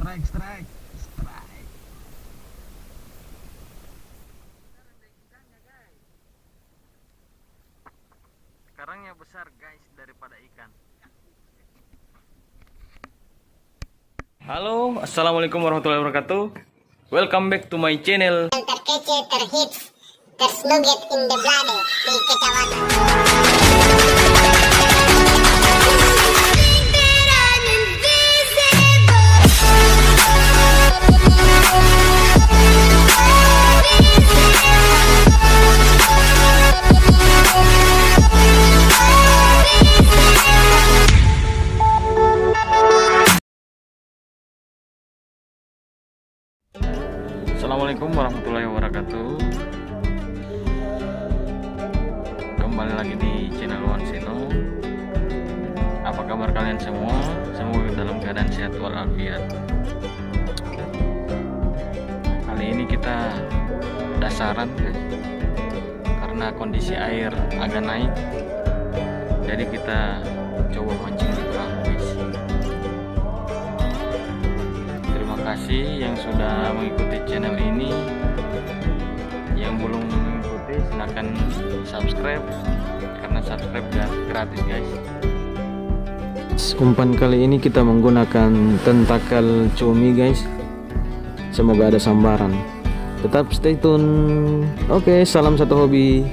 strike. Karangnya besar guys daripada ikan. Halo, assalamualaikum warahmatullahi wabarakatuh. Welcome back to my channel. Terkece, terhits, tersnugget in the bloody di kecamatan. Assalamualaikum warahmatullahi wabarakatuh. Kembali lagi di channel One Sino. Apa kabar kalian semua? Semoga dalam keadaan sehat walafiat. Kali ini kita dasaran guys, karena kondisi air agak naik. Jadi kita coba mancing di perahu guys. Terima kasih yang sudah mengikuti channel ini. Yang belum mengikuti silahkan subscribe, karena subscribe gratis guys. Umpan kali ini kita menggunakan tentakel cumi guys. Semoga ada sambaran. Tetap stay tune. Oke, salam satu hobi.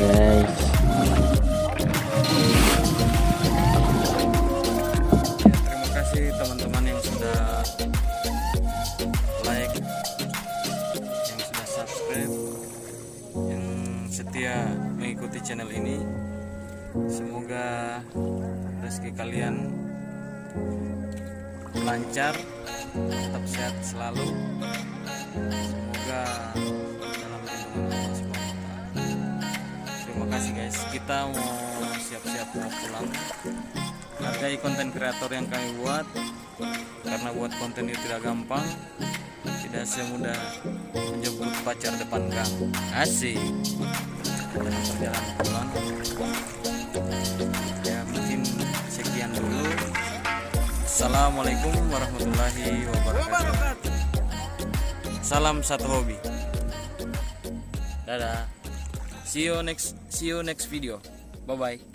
guys. Terima kasih teman-teman yang sudah like, yang sudah subscribe, yang setia mengikuti channel ini. Semoga rezeki kalian lancar, tetap sehat selalu. Semoga dalam lindungan Allah Subhanahu wa Ta'ala. Terima kasih guys. Kita mau siap-siap mau pulang. Hargai konten kreator yang kami buat, karena buat konten itu tidak gampang, tidak semudah menjemput pacar depan gang. Asik. Dalam perjalanan pulang. Ya mungkin sekian dulu. Assalamualaikum warahmatullahi wabarakatuh. Salam satu hobi. Dadah. See you next video. Bye bye.